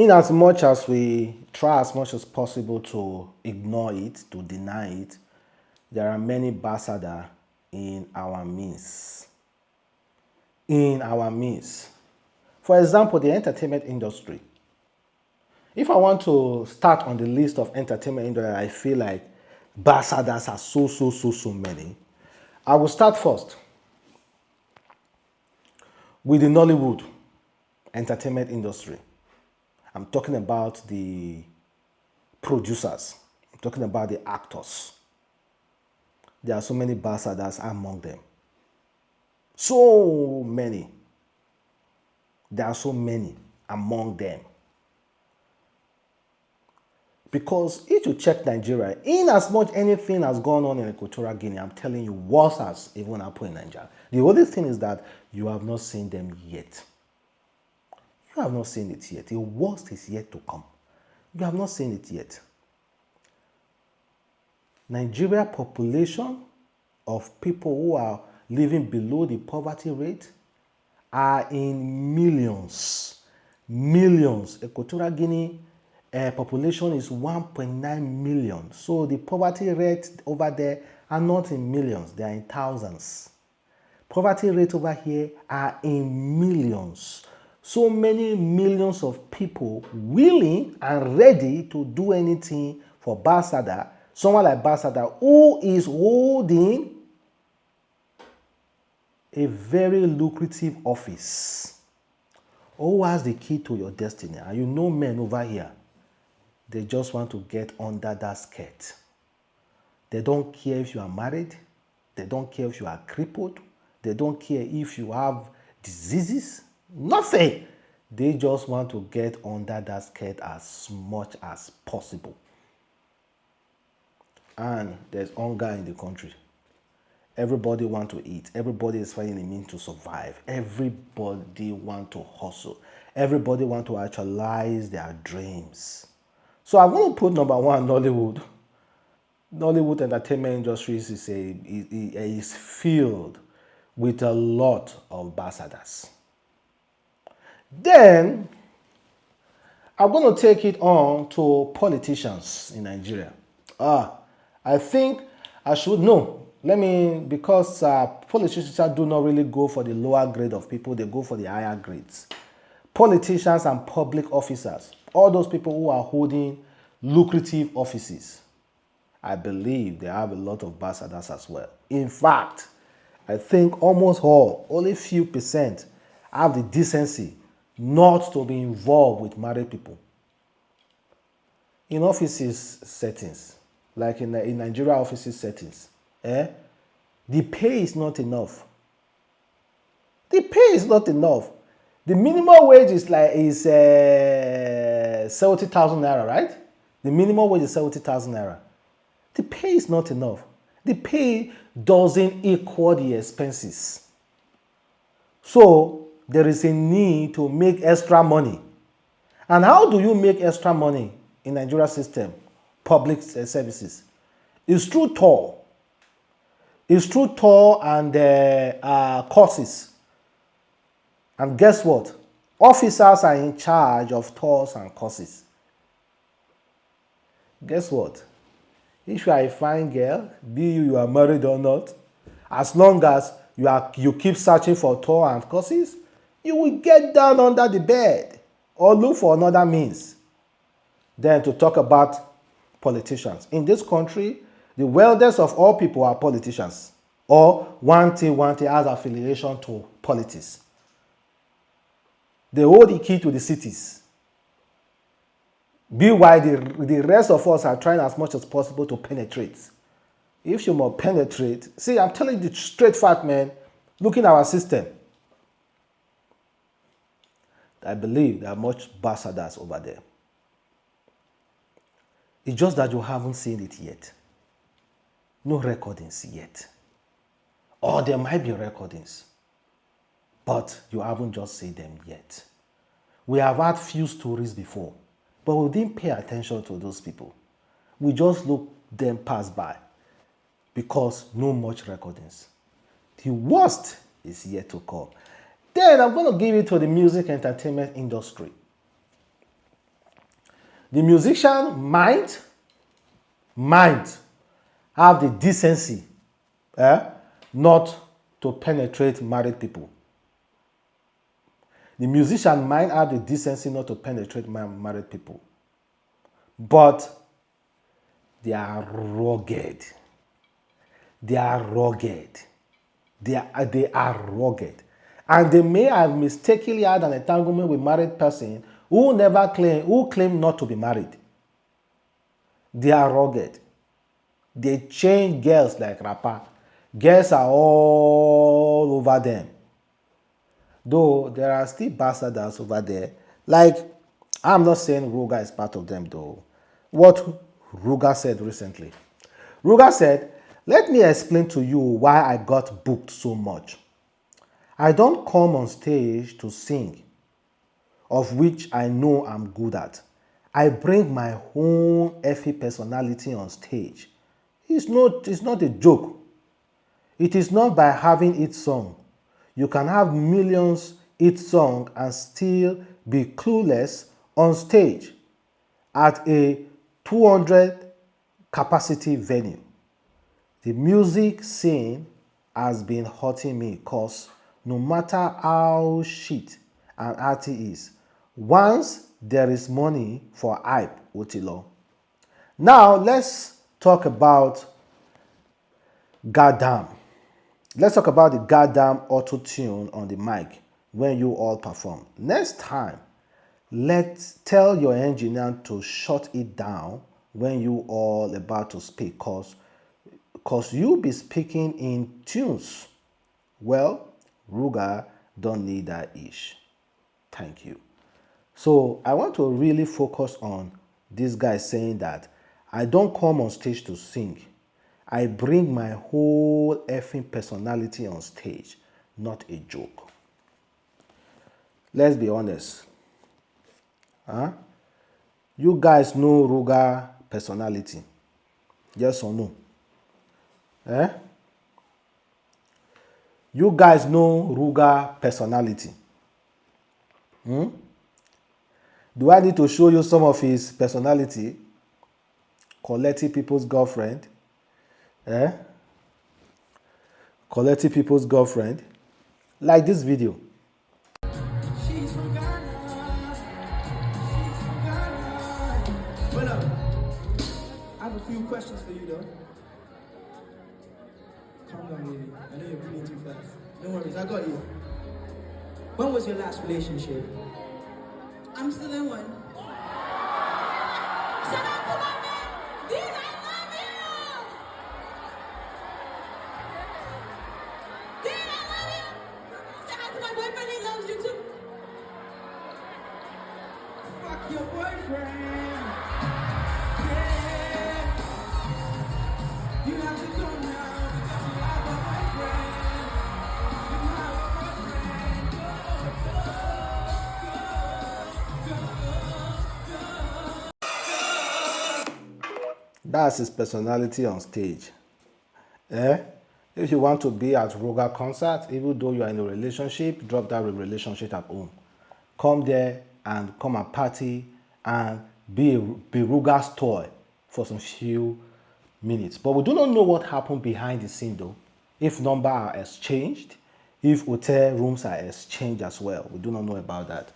In as much as we try as much as possible to ignore it, to deny it, there are many bastards in our midst. In our midst. For example, the entertainment industry. If I want to start on the list of entertainment industry, I feel like bastards are so many. I will start first with the Nollywood entertainment industry. I'm talking about the producers. I'm talking about the actors. There are so many bastards among them. So many. There are so many among them. Because if you check Nigeria, in as much anything has gone on in Equatorial Guinea, I'm telling you, worse has even happened in Nigeria. The only thing is that you have not seen them yet. You have not seen it yet. The worst is yet to come. You have not seen it yet. Nigeria population of people who are living below the poverty rate are in millions. Millions. Equatorial Guinea population is 1.9 million. So the poverty rate over there are not in millions, they are in thousands. Poverty rate over here are in millions. So many millions of people willing and ready to do anything for Baltasar, someone like Baltasar who is holding a very lucrative office, who has the key to your destiny. And you know men over here, they just want to get under that skirt. They don't care if you are married. They don't care if you are crippled. They don't care if you have diseases. Nothing. They just want to get under that skirt as much as possible. And there's hunger in the country. Everybody wants to eat. Everybody is finding a means to survive. Everybody wants to hustle. Everybody wants to actualize their dreams. So I'm going to put number one, Nollywood. Nollywood entertainment industries is filled with a lot of bastards. Then I'm going to take it on to politicians in Nigeria. I think I should know. Because politicians do not really go for the lower grade of people, they go for the higher grades. Politicians and public officers, all those people who are holding lucrative offices, I believe they have a lot of bastards as well. In fact, I think almost all, only few percent, have the decency not to be involved with married people. In offices settings, like in Nigeria offices settings, the pay is not enough. The pay is not enough. The minimum wage is 70,000 naira, right? The minimum wage is 70,000 naira. The pay is not enough. The pay doesn't equal the expenses. So there is a need to make extra money. And how do you make extra money in Nigeria system, public services? It's through toll. It's through toll and courses. And guess what? Officers are in charge of tolls and courses. Guess what? If you are a fine girl, be you are married or not, as long as you keep searching for toll and courses, you will get down under the bed or look for another means. Then to talk about politicians. In this country, the wealthiest of all people are politicians, or one thing has affiliation to politics. They hold the key to the cities. Meanwhile, the rest of us are trying as much as possible to penetrate. If you must penetrate, see, I'm telling you the straight fact, man. Look in our system. I believe there are much bastards over there. It's just that you haven't seen it yet. No recordings yet. Or there might be recordings, but you haven't just seen them yet. We have had few stories before, but we didn't pay attention to those people. We just look them pass by because no much recordings. The worst is yet to come. Then I'm going to give it to the music entertainment industry. The musician might have the decency not to penetrate married people. The musician might have the decency not to penetrate married people. But they are rugged. They are rugged. They are rugged. And they may have mistakenly had an entanglement with a married person who claim not to be married. They are rugged. They change girls like rapper. Girls are all over them. Though there are still bastards over there. Like, I'm not saying Ruga is part of them though. What Ruga said recently. Ruga said, let me explain to you why I got booked so much. I don't come on stage to sing, of which I know I'm good at. I bring my own effing personality on stage. It's not a joke. It is not by having hit song. You can have millions hit song and still be clueless on stage at a 200 capacity venue. The music scene has been hurting me because no matter how shit an artist is, once there is money for hype, Otilo. Now let's talk about goddamn. Let's talk about the goddamn auto-tune on the mic when you all perform. Next time, let's tell your engineer to shut it down when you all about to speak, cause you be speaking in tunes. Well, Ruga don't need that ish. Thank you. So I want to really focus on this guy saying that I don't come on stage to sing. I bring my whole effing personality on stage, not a joke. Let's be honest. You guys know Ruga personality. Yes or no? You guys know Ruga personality. Do I need to show you some of his personality? Collecting people's girlfriend. Collecting people's girlfriend. Like this video. She's from Ghana. She's from Ghana. Well, I have a few questions for you, though. Calm down, baby. I know you're breathing too fast. No worries, I got you. When was your last relationship? I'm still in one. Shout out to my man, Dean, I love you! Dean, I love you! Say hi to my boyfriend, he loves you too. Fuck your boyfriend. Yeah. You have to go now because you have a boyfriend. You have a boyfriend. That's his personality on stage. If you want to be at Ruga concert, even though you are in a relationship, drop that relationship at home. Come there and come and party and be Ruga's toy for some few minutes. But we do not know what happened behind the scene though. If numbers are exchanged, if hotel rooms are exchanged as well. We do not know about that.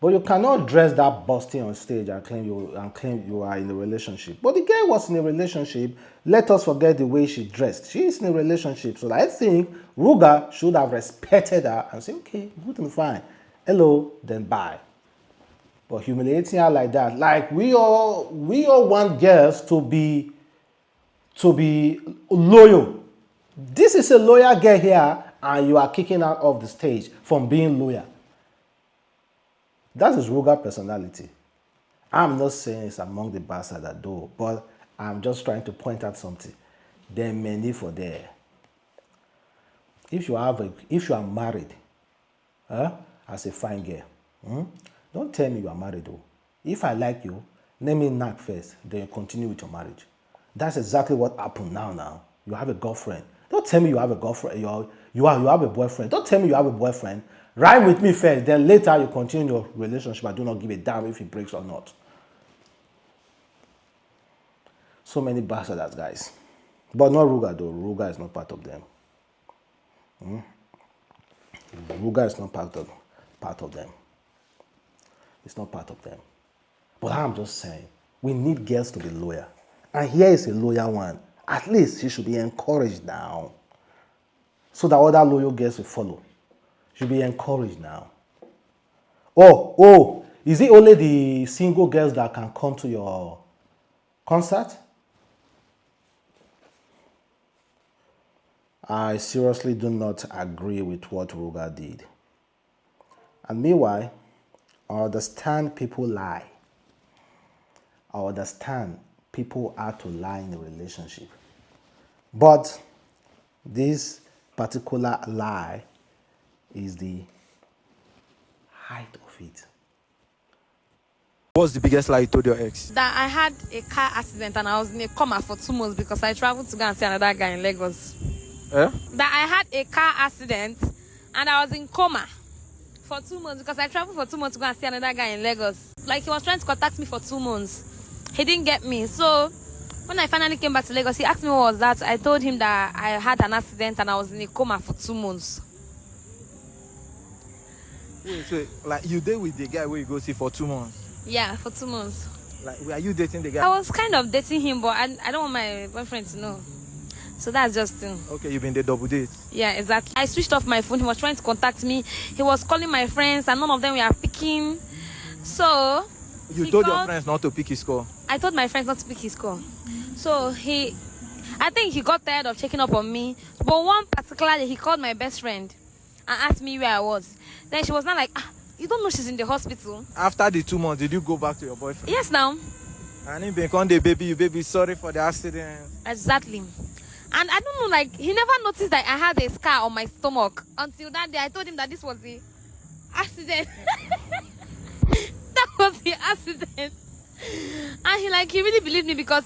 But you cannot dress that busty on stage and claim you are in a relationship. But the girl was in a relationship. Let us forget the way she dressed. She is in a relationship. So I think Ruga should have respected her and said, okay, good and fine. Hello, then bye. But humiliating her like that, like we all want girls to be loyal. This is a loyal girl here, and you are kicking her off the stage from being loyal. That is Ruga personality. I'm not saying it's among the bastards that do, but I'm just trying to point out something. There are many for there. If you are married, as a fine girl, don't tell me you are married though. If I like you, let me knock first, then you continue with your marriage. That's exactly what happened now. You have a girlfriend. Don't tell me you have a girlfriend. You have a boyfriend. Don't tell me you have a boyfriend. Ride with me first, then later you continue your relationship. I do not give a damn if it breaks or not. So many bastards, guys. But not Ruga, though. Ruga is not part of them. Ruga is not part of them. It's not part of them. But I'm just saying, we need girls to be loyal. And here is a loyal one. At least she should be encouraged now. So that other loyal girls will follow. Should be encouraged now. Oh, is it only the single girls that can come to your concert? I seriously do not agree with what Ruga did. And meanwhile, I understand people lie. I understand people are to lie in a relationship. But this particular lie is the height of it. What's the biggest lie you told your ex? That I had a car accident and I was in a coma for 2 months because I traveled to go and see another guy in Lagos. Eh? That I had a car accident and I was in coma for 2 months because I traveled for 2 months to go and see another guy in Lagos. Like, he was trying to contact me for 2 months. He didn't get me. So when I finally came back to Lagos, he asked me what was that. I told him that I had an accident and I was in a coma for 2 months. Wait, like you date with the guy where you go see for 2 months? Yeah, for 2 months. Like, were you dating the guy? I was kind of dating him, but I don't want my boyfriend to know. So that's just him. Okay, you've been the double date. Yeah, exactly. I switched off my phone. He was trying to contact me. He was calling my friends and none of them were picking. So You told your friends not to pick his call. I told my friends not to pick his call. So I think he got tired of checking up on me. But one particularly, he called my best friend and asked me where I was. Then she was not like, you don't know she's in the hospital. After the 2 months, did you go back to your boyfriend? Yes, now. And he become the baby, sorry for the accident. Exactly. And I don't know, like, he never noticed that I had a scar on my stomach until that day. I told him that this was the accident. That was the accident. And he really believed me because,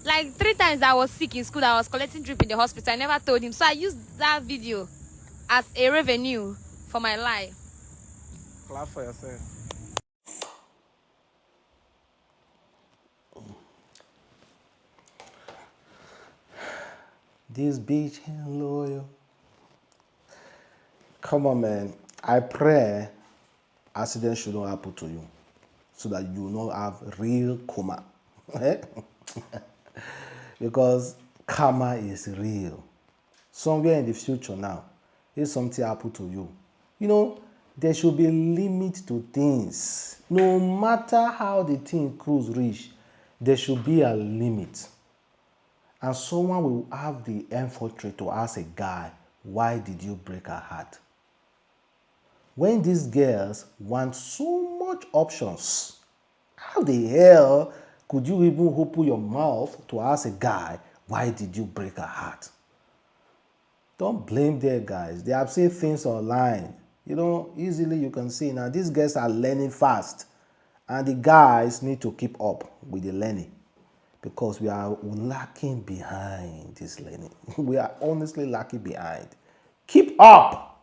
like, 3 times I was sick in school, I was collecting drip in the hospital. I never told him. So I used that video as a revenue for my lie. Clap for yourself. This bitch ain't loyal. Come on, man. I pray accident should not happen to you so that you will not have real coma. Because karma is real. Somewhere in the future now, if something happen to you, you know, there should be a limit to things. No matter how the thing cruise reach, there should be a limit. And someone will have the infantry to ask a guy, why did you break her heart? When these girls want so much options, how the hell could you even open your mouth to ask a guy, why did you break her heart? Don't blame them, guys. They have seen things online. You know, easily you can see now these girls are learning fast. And the guys need to keep up with the learning. Because we are lacking behind this learning. We are honestly lacking behind. Keep up.